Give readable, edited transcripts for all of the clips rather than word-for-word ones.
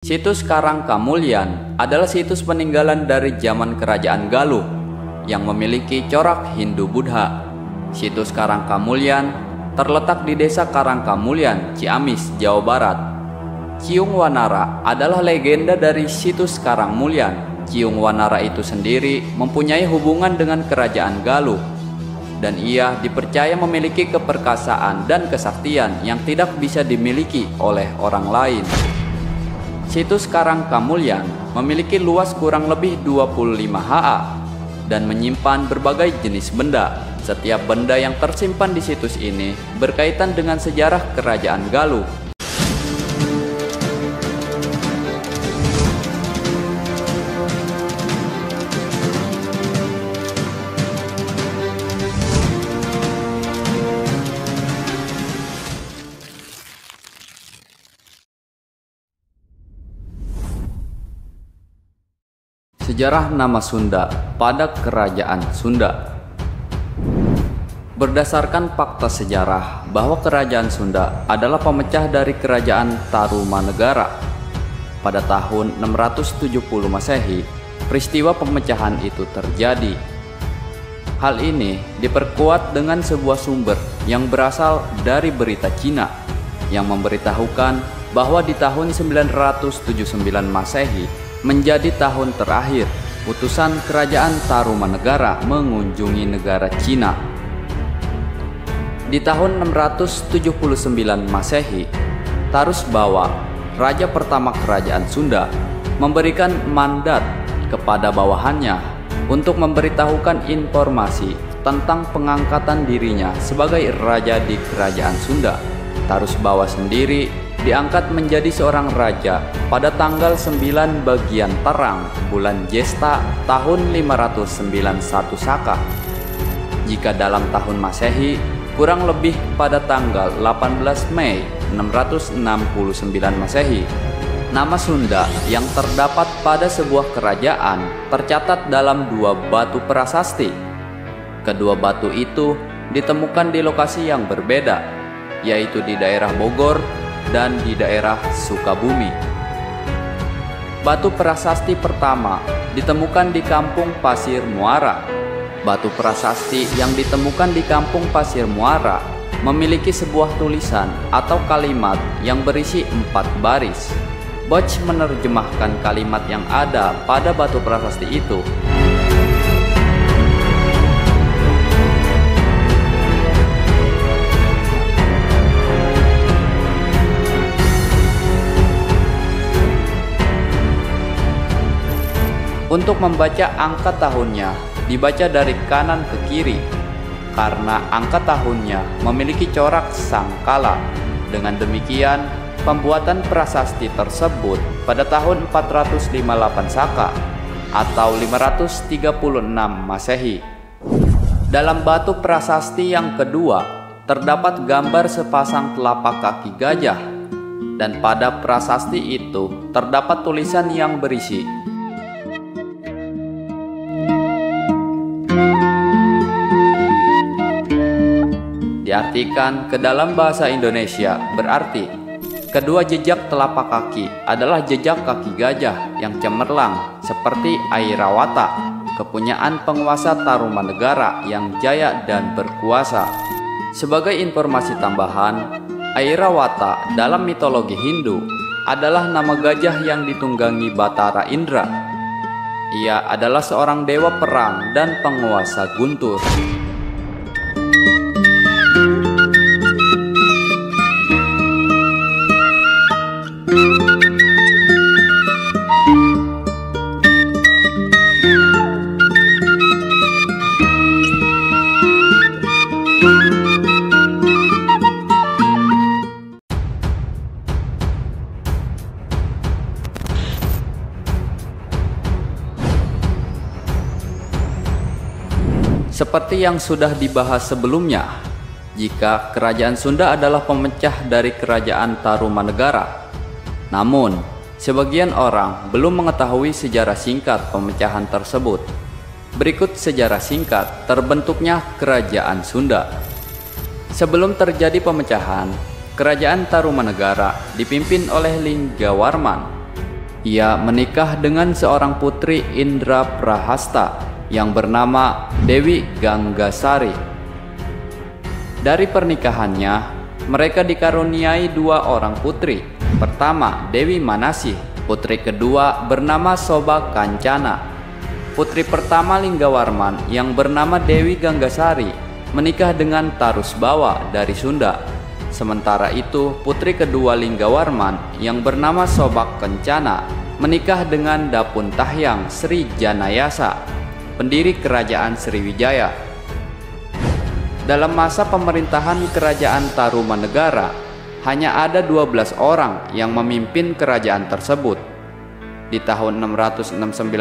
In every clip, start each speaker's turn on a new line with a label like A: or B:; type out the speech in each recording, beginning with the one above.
A: Situs Karangkamulyan adalah situs peninggalan dari zaman Kerajaan Galuh yang memiliki corak Hindu-Buddha. Situs Karangkamulyan terletak di Desa Karangkamulyan, Ciamis, Jawa Barat. Ciung Wanara adalah legenda dari situs Karangkamulyan. Ciung Wanara itu sendiri mempunyai hubungan dengan Kerajaan Galuh, dan ia dipercaya memiliki keperkasaan dan kesaktian yang tidak bisa dimiliki oleh orang lain. Situs Karangkamulyan memiliki luas kurang lebih 25 ha dan menyimpan berbagai jenis benda. Setiap benda yang tersimpan di situs ini berkaitan dengan sejarah Kerajaan Galuh. Sejarah nama Sunda pada Kerajaan Sunda. Berdasarkan fakta sejarah bahwa Kerajaan Sunda adalah pemecah dari Kerajaan Tarumanegara. Pada tahun 670 Masehi, peristiwa pemecahan itu terjadi. Hal ini diperkuat dengan sebuah sumber yang berasal dari berita Cina yang memberitahukan bahwa di tahun 979 Masehi menjadi tahun terakhir utusan Kerajaan Tarumanegara mengunjungi negara Cina. Di tahun 679 Masehi, Tarusbawa, raja pertama Kerajaan Sunda, memberikan mandat kepada bawahannya untuk memberitahukan informasi tentang pengangkatan dirinya sebagai raja di Kerajaan Sunda. Tarusbawa sendiri diangkat menjadi seorang raja pada tanggal 9 bagian terang bulan Jesta tahun 591 Saka. Jika dalam tahun Masehi, kurang lebih pada tanggal 18 Mei 669 Masehi. Nama Sunda yang terdapat pada sebuah kerajaan tercatat dalam dua batu prasasti. Kedua batu itu ditemukan di lokasi yang berbeda, yaitu di daerah Bogor dan di daerah Sukabumi. Batu prasasti pertama ditemukan di Kampung Pasir Muara. Batu prasasti yang ditemukan di Kampung Pasir Muara memiliki sebuah tulisan atau kalimat yang berisi 4 baris. Boch menerjemahkan kalimat yang ada pada batu prasasti itu. Untuk membaca angka tahunnya, dibaca dari kanan ke kiri, karena angka tahunnya memiliki corak sangkala. Dengan demikian, pembuatan prasasti tersebut pada tahun 458 Saka atau 536 Masehi. Dalam batu prasasti yang kedua, terdapat gambar sepasang telapak kaki gajah, dan pada prasasti itu terdapat tulisan yang berisi, diartikan ke dalam bahasa Indonesia berarti, kedua jejak telapak kaki adalah jejak kaki gajah yang cemerlang seperti Airawata, kepunyaan penguasa Tarumanegara yang jaya dan berkuasa. Sebagai informasi tambahan, Airawata dalam mitologi Hindu adalah nama gajah yang ditunggangi Batara Indra. Ia adalah seorang dewa perang dan penguasa guntur. Seperti yang sudah dibahas sebelumnya, jika Kerajaan Sunda adalah pemecah dari Kerajaan Tarumanegara. Namun, sebagian orang belum mengetahui sejarah singkat pemecahan tersebut. Berikut sejarah singkat terbentuknya Kerajaan Sunda. Sebelum terjadi pemecahan, Kerajaan Tarumanegara dipimpin oleh Linggawarman. Ia menikah dengan seorang putri Indraprahasta yang bernama Dewi Ganggasari. Dari pernikahannya, mereka dikaruniai 2 orang putri. Pertama, Dewi Manasih. Putri kedua bernama Soba Kancana. Putri pertama Linggawarman yang bernama Dewi Ganggasari menikah dengan Tarusbawa dari Sunda. Sementara itu, putri kedua Linggawarman yang bernama Sobak Kencana menikah dengan Dapun Tahyang Sri Janayasa, pendiri kerajaan Sriwijaya. Dalam masa pemerintahan kerajaan Tarumanegara, hanya ada 12 orang yang memimpin kerajaan tersebut. Di tahun 669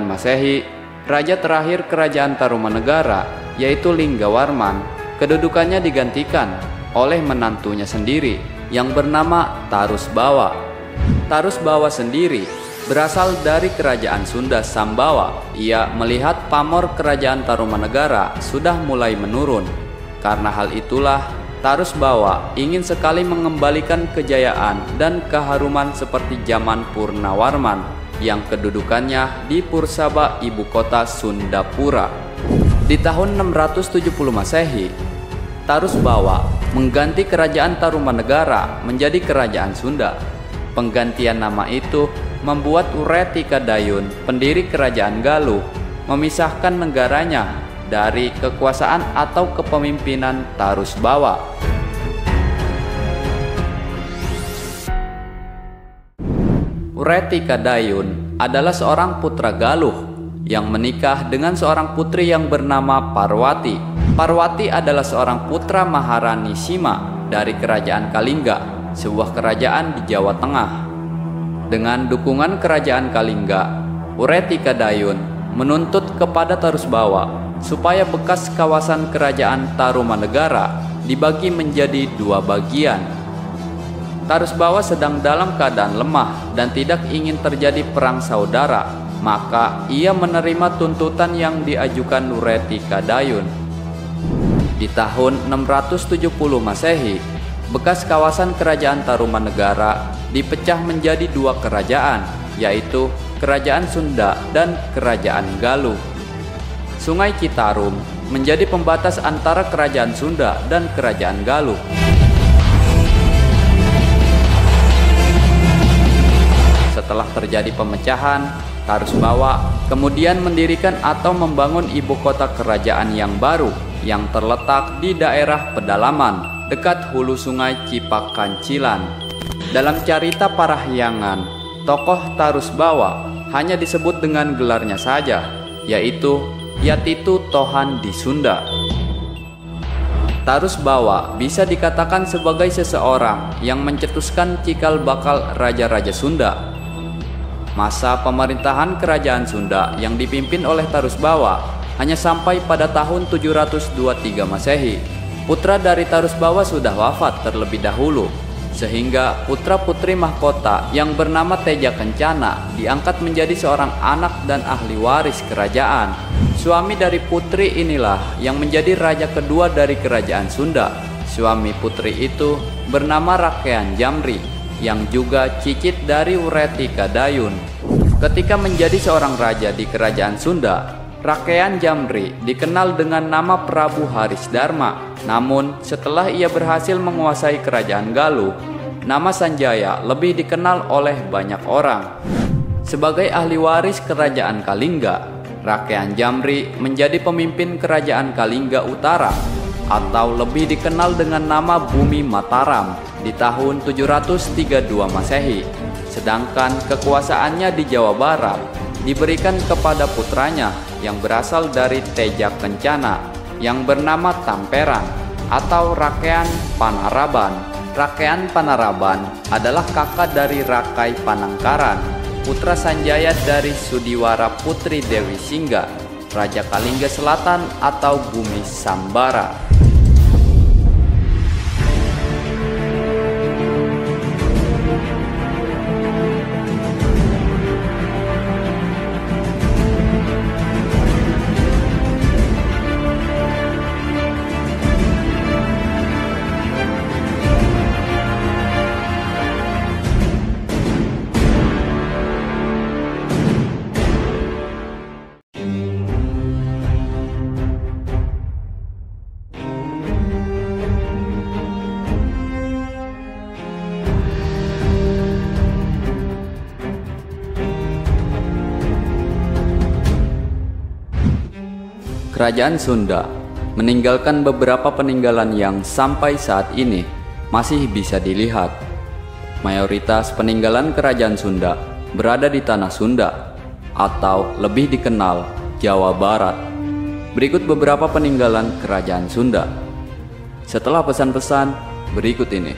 A: Masehi, raja terakhir kerajaan Tarumanegara, yaitu Linggawarman, kedudukannya digantikan oleh menantunya sendiri yang bernama Tarusbawa. Tarusbawa sendiri berasal dari kerajaan Sunda Sambawa. Ia melihat pamor kerajaan Tarumanegara sudah mulai menurun. Karena hal itulah, Tarusbawa ingin sekali mengembalikan kejayaan dan keharuman seperti zaman Purnawarman yang kedudukannya di Pursaba, ibu kota Sundapura. Di tahun 670 Masehi, Tarusbawa mengganti kerajaan Tarumanegara menjadi kerajaan Sunda. Penggantian nama itu membuat Uretikadayun, pendiri kerajaan Galuh, memisahkan negaranya dari kekuasaan atau kepemimpinan Tarusbawa. Uretikadayun adalah seorang putra Galuh yang menikah dengan seorang putri yang bernama Parwati. Parwati adalah seorang putra Maharani Sima dari kerajaan Kalingga, sebuah kerajaan di Jawa Tengah. Dengan dukungan kerajaan Kalingga, Uretikadayun menuntut kepada Tarusbawa supaya bekas kawasan kerajaan Tarumanegara dibagi menjadi 2 bagian. Tarusbawa sedang dalam keadaan lemah dan tidak ingin terjadi perang saudara, maka ia menerima tuntutan yang diajukan Uretikadayun. Di tahun 670 Masehi, bekas kawasan kerajaan Tarumanegara dipecah menjadi 2 kerajaan, yaitu Kerajaan Sunda dan Kerajaan Galuh. Sungai Citarum menjadi pembatas antara kerajaan Sunda dan kerajaan Galuh. Setelah terjadi pemecahan, Tarusbawa kemudian mendirikan atau membangun ibu kota kerajaan yang baru yang terletak di daerah pedalaman dekat hulu sungai Cipakancilan. Dalam carita Parahyangan, tokoh Tarusbawa hanya disebut dengan gelarnya saja, yaitu Yatitu Tohan di Sunda. Tarusbawa bisa dikatakan sebagai seseorang yang mencetuskan cikal bakal raja-raja Sunda. Masa pemerintahan kerajaan Sunda yang dipimpin oleh Tarusbawa hanya sampai pada tahun 723 Masehi. Putra dari Tarusbawa sudah wafat terlebih dahulu, sehingga putra-putri mahkota yang bernama Teja Kencana diangkat menjadi seorang anak dan ahli waris kerajaan. Suami dari putri inilah yang menjadi raja kedua dari kerajaan Sunda. Suami putri itu bernama Rakean Jamri, yang juga cicit dari Uretikadayun. Ketika menjadi seorang raja di kerajaan Sunda, Rakean Jamri dikenal dengan nama Prabu Harisdharma. Namun setelah ia berhasil menguasai kerajaan Galuh, nama Sanjaya lebih dikenal oleh banyak orang. Sebagai ahli waris kerajaan Kalingga, Rakean Jamri menjadi pemimpin kerajaan Kalingga Utara atau lebih dikenal dengan nama Bumi Mataram di tahun 732 Masehi. Sedangkan kekuasaannya di Jawa Barat diberikan kepada putranya yang berasal dari Teja Kencana yang bernama Tamperan atau Rakean Panaraban. Rakean Panaraban adalah kakak dari Rakai Panangkaran, putra Sanjaya dari Sudiwara Putri Dewi Singga, Raja Kalingga Selatan atau Bumi Sambara. Kerajaan Sunda meninggalkan beberapa peninggalan yang sampai saat ini masih bisa dilihat. Mayoritas peninggalan Kerajaan Sunda berada di Tanah Sunda atau lebih dikenal Jawa Barat. Berikut beberapa peninggalan Kerajaan Sunda. Setelah pesan-pesan berikut ini.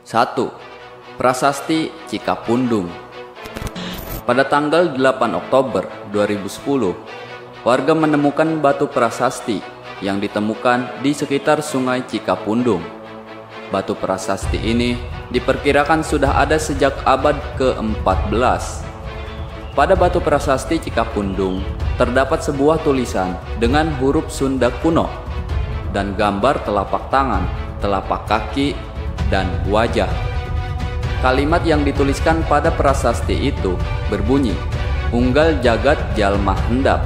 A: 1. Prasasti Cikapundung. Pada tanggal 8 Oktober 2010, warga menemukan batu prasasti yang ditemukan di sekitar Sungai Cikapundung. Batu prasasti ini diperkirakan sudah ada sejak abad ke-14. Pada batu prasasti Cikapundung terdapat sebuah tulisan dengan huruf Sunda kuno dan gambar telapak tangan, telapak kaki, dan wajah. Kalimat yang dituliskan pada prasasti itu berbunyi, "Unggal jagat jalma hendap,"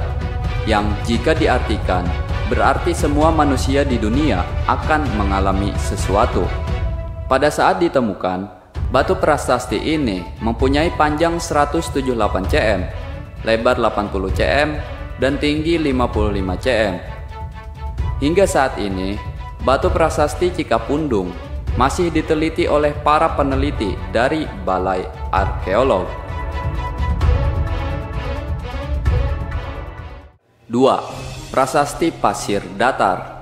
A: yang jika diartikan berarti semua manusia di dunia akan mengalami sesuatu. Pada saat ditemukan, batu prasasti ini mempunyai panjang 178 cm, lebar 80 cm, dan tinggi 55 cm. Hingga saat ini, batu prasasti Cikapundung masih diteliti oleh para peneliti dari Balai Arkeolog. 2. Prasasti Pasir Datar.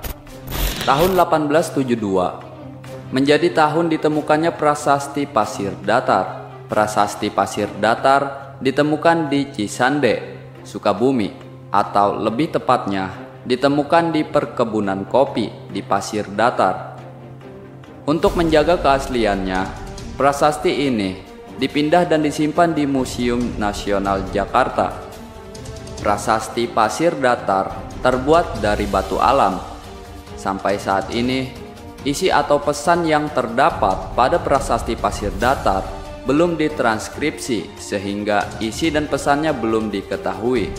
A: Tahun 1872 menjadi tahun ditemukannya prasasti pasir datar. Prasasti pasir datar ditemukan di Cisande, Sukabumi, atau lebih tepatnya ditemukan di perkebunan kopi di pasir datar. Untuk menjaga keasliannya, prasasti ini dipindah dan disimpan di Museum Nasional Jakarta. Prasasti pasir datar terbuat dari batu alam. Sampai saat ini, isi atau pesan yang terdapat pada prasasti pasir datar belum ditranskripsi sehingga isi dan pesannya belum diketahui.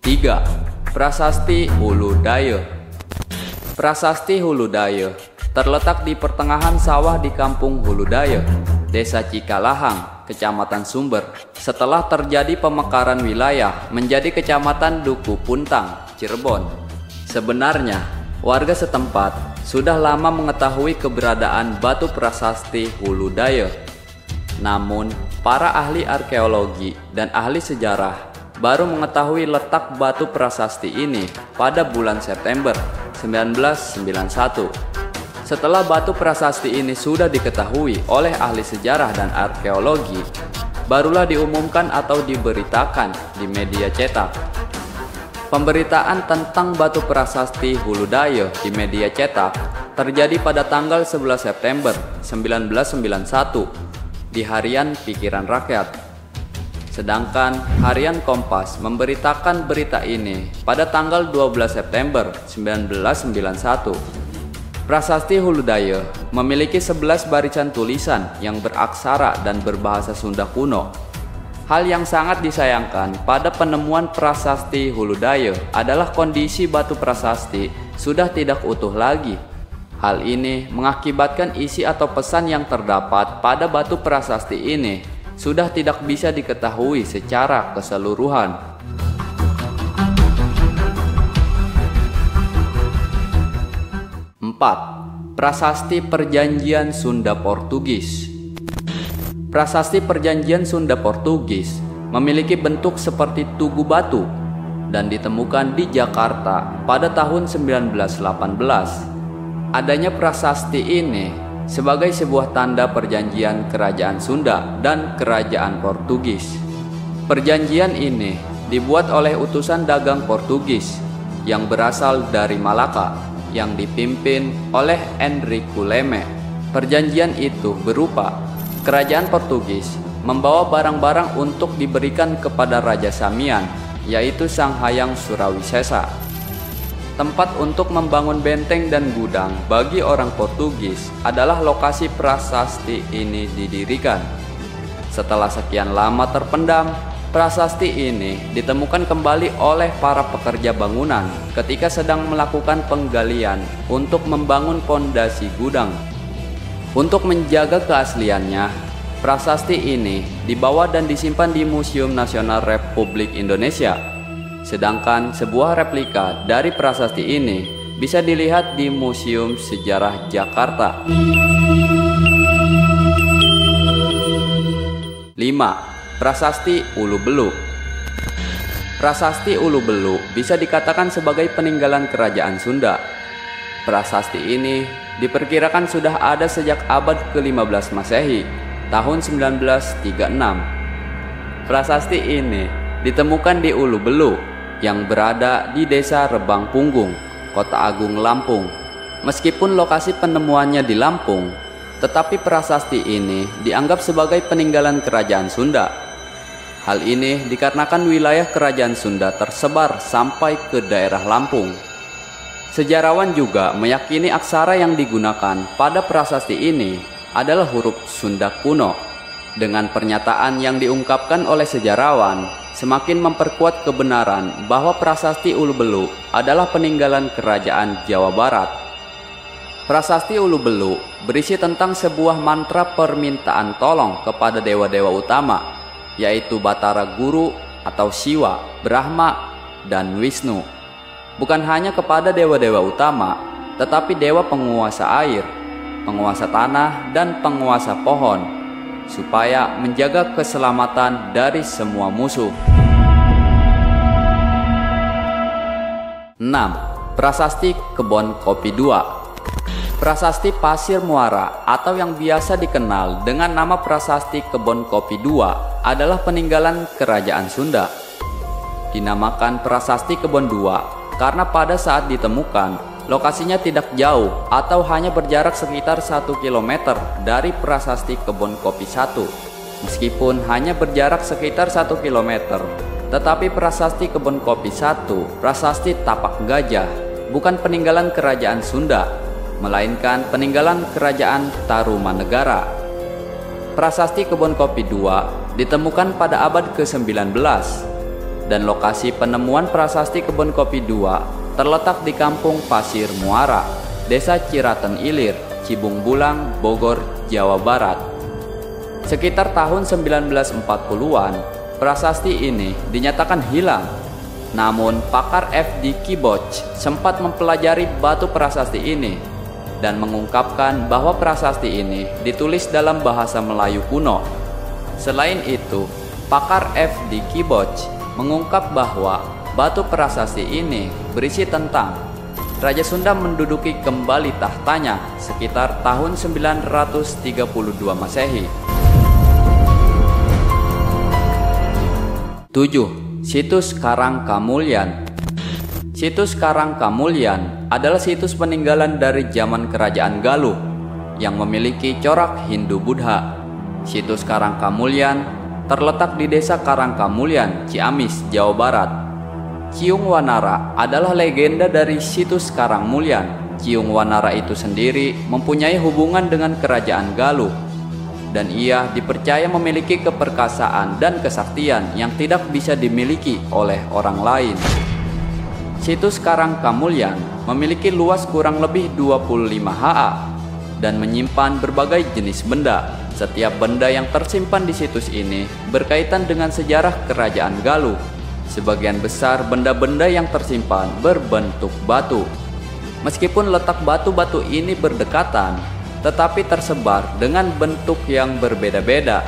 A: 3. Prasasti Hulu Daye. Prasasti Hulu Daye terletak di pertengahan sawah di Kampung Hulu Daye, Desa Cikalahang, Kecamatan Sumber, setelah terjadi pemekaran wilayah menjadi Kecamatan Duku Puntang, Cirebon. Sebenarnya, warga setempat sudah lama mengetahui keberadaan batu prasasti Hulu Daye. Namun, para ahli arkeologi dan ahli sejarah baru mengetahui letak batu prasasti ini pada bulan September 1991. Setelah batu prasasti ini sudah diketahui oleh ahli sejarah dan arkeologi, barulah diumumkan atau diberitakan di media cetak. Pemberitaan tentang batu prasasti Hulu Daye di media cetak terjadi pada tanggal 11 September 1991 di harian Pikiran Rakyat. Sedangkan harian Kompas memberitakan berita ini pada tanggal 12 September 1991. Prasasti Hulu Daye memiliki 11 barisan tulisan yang beraksara dan berbahasa Sunda kuno. Hal yang sangat disayangkan pada penemuan prasasti Hulu Daye adalah kondisi batu prasasti sudah tidak utuh lagi. Hal ini mengakibatkan isi atau pesan yang terdapat pada batu prasasti ini sudah tidak bisa diketahui secara keseluruhan. 4. Prasasti Perjanjian Sunda Portugis. Prasasti Perjanjian Sunda Portugis memiliki bentuk seperti tugu batu dan ditemukan di Jakarta pada tahun 1918. Adanya prasasti ini sebagai sebuah tanda perjanjian Kerajaan Sunda dan Kerajaan Portugis. Perjanjian ini dibuat oleh utusan dagang Portugis yang berasal dari Malaka yang dipimpin oleh Enrique Leme. Perjanjian itu berupa Kerajaan Portugis membawa barang-barang untuk diberikan kepada Raja Samian, yaitu Sang Hyang Surawisesa. Tempat untuk membangun benteng dan gudang bagi orang Portugis adalah lokasi prasasti ini didirikan. Setelah sekian lama terpendam, prasasti ini ditemukan kembali oleh para pekerja bangunan ketika sedang melakukan penggalian untuk membangun pondasi gudang. Untuk menjaga keasliannya, prasasti ini dibawa dan disimpan di Museum Nasional Republik Indonesia. Sedangkan sebuah replika dari prasasti ini bisa dilihat di Museum Sejarah Jakarta. 5. Prasasti Ulu Belu. Prasasti Ulu Belu bisa dikatakan sebagai peninggalan kerajaan Sunda. Prasasti ini diperkirakan sudah ada sejak abad ke-15 Masehi, tahun 1936. Prasasti ini ditemukan di Ulu Belu yang berada di Desa Rebang Punggung, Kota Agung, Lampung. Meskipun lokasi penemuannya di Lampung, tetapi prasasti ini dianggap sebagai peninggalan kerajaan Sunda. Hal ini dikarenakan wilayah kerajaan Sunda tersebar sampai ke daerah Lampung. Sejarawan juga meyakini aksara yang digunakan pada prasasti ini adalah huruf Sunda kuno. Dengan pernyataan yang diungkapkan oleh sejarawan, semakin memperkuat kebenaran bahwa prasasti Ulu Belu adalah peninggalan kerajaan Jawa Barat. Prasasti Ulu Belu berisi tentang sebuah mantra permintaan tolong kepada dewa-dewa utama, yaitu Batara Guru atau Siwa, Brahma, dan Wisnu. Bukan hanya kepada dewa-dewa utama, tetapi dewa penguasa air, penguasa tanah, dan penguasa pohon, supaya menjaga keselamatan dari semua musuh. 6. Prasasti Kebon Kopi II. Prasasti Pasir Muara atau yang biasa dikenal dengan nama Prasasti Kebon Kopi II adalah peninggalan kerajaan Sunda. Dinamakan Prasasti Kebon II karena pada saat ditemukan, lokasinya tidak jauh atau hanya berjarak sekitar 1 km dari Prasasti Kebon Kopi I. Meskipun hanya berjarak sekitar 1 km, tetapi Prasasti Kebon Kopi I, Prasasti Tapak Gajah, bukan peninggalan kerajaan Sunda, melainkan peninggalan kerajaan Tarumanegara. Prasasti Kebon Kopi II ditemukan pada abad ke-19 dan lokasi penemuan Prasasti Kebon Kopi II terletak di Kampung Pasir Muara, Desa Ciraten Ilir, Cibung Bulang, Bogor, Jawa Barat. Sekitar tahun 1940-an, prasasti ini dinyatakan hilang. Namun pakar FD Kiboc sempat mempelajari batu prasasti ini dan mengungkapkan bahwa prasasti ini ditulis dalam bahasa Melayu kuno. Selain itu, pakar FD Kiboc mengungkap bahwa batu prasasti ini berisi tentang Raja Sunda menduduki kembali tahtanya sekitar tahun 932 Masehi. 7. Situs Karang Kamulyan. Situs Karang Kamulyan adalah situs peninggalan dari zaman Kerajaan Galuh yang memiliki corak Hindu-Buddha. Situs Karang Kamulyan terletak di Desa Karang Kamulyan, Ciamis, Jawa Barat. Ciung Wanara adalah legenda dari situs Karang Mulyan. Ciung Wanara itu sendiri mempunyai hubungan dengan Kerajaan Galuh, dan ia dipercaya memiliki keperkasaan dan kesaktian yang tidak bisa dimiliki oleh orang lain. Situs Karang Kamulyan memiliki luas kurang lebih 25 ha dan menyimpan berbagai jenis benda. Setiap benda yang tersimpan di situs ini berkaitan dengan sejarah Kerajaan Galuh. Sebagian besar benda-benda yang tersimpan berbentuk batu. Meskipun letak batu-batu ini berdekatan, tetapi tersebar dengan bentuk yang berbeda-beda.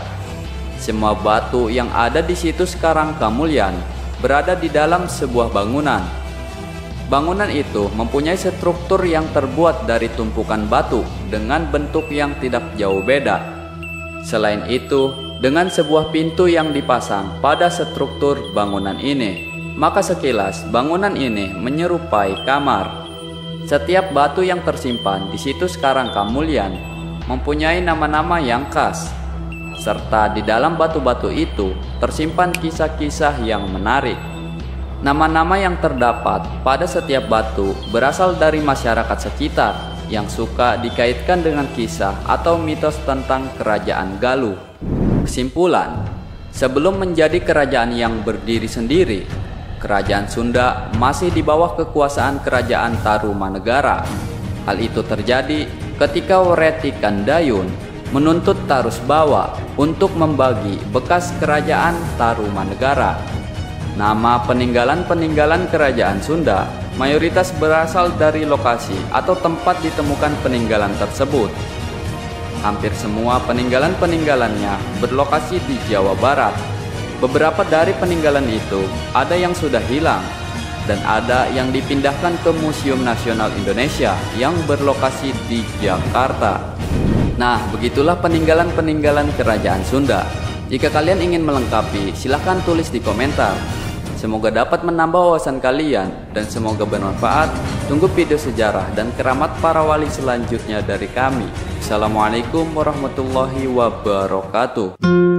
A: Semua batu yang ada di situs Karang Kamulyan berada di dalam sebuah bangunan. Bangunan itu mempunyai struktur yang terbuat dari tumpukan batu dengan bentuk yang tidak jauh beda. Selain itu, dengan sebuah pintu yang dipasang pada struktur bangunan ini, maka sekilas bangunan ini menyerupai kamar. Setiap batu yang tersimpan di situs Karang Kamulyan mempunyai nama-nama yang khas, serta di dalam batu-batu itu tersimpan kisah-kisah yang menarik. Nama-nama yang terdapat pada setiap batu berasal dari masyarakat sekitar yang suka dikaitkan dengan kisah atau mitos tentang Kerajaan Galuh. Kesimpulan, sebelum menjadi kerajaan yang berdiri sendiri, Kerajaan Sunda masih di bawah kekuasaan Kerajaan Tarumanegara. Hal itu terjadi ketika Wereti Kandayun menuntut Tarusbawa untuk membagi bekas kerajaan Tarumanegara. Nama peninggalan-peninggalan kerajaan Sunda mayoritas berasal dari lokasi atau tempat ditemukan peninggalan tersebut. Hampir semua peninggalan-peninggalannya berlokasi di Jawa Barat. Beberapa dari peninggalan itu ada yang sudah hilang dan ada yang dipindahkan ke Museum Nasional Indonesia yang berlokasi di Jakarta. Nah, begitulah peninggalan-peninggalan kerajaan Sunda. Jika kalian ingin melengkapi, silahkan tulis di komentar. Semoga dapat menambah wawasan kalian dan semoga bermanfaat. Tunggu video sejarah dan keramat para wali selanjutnya dari kami. Assalamualaikum warahmatullahi wabarakatuh.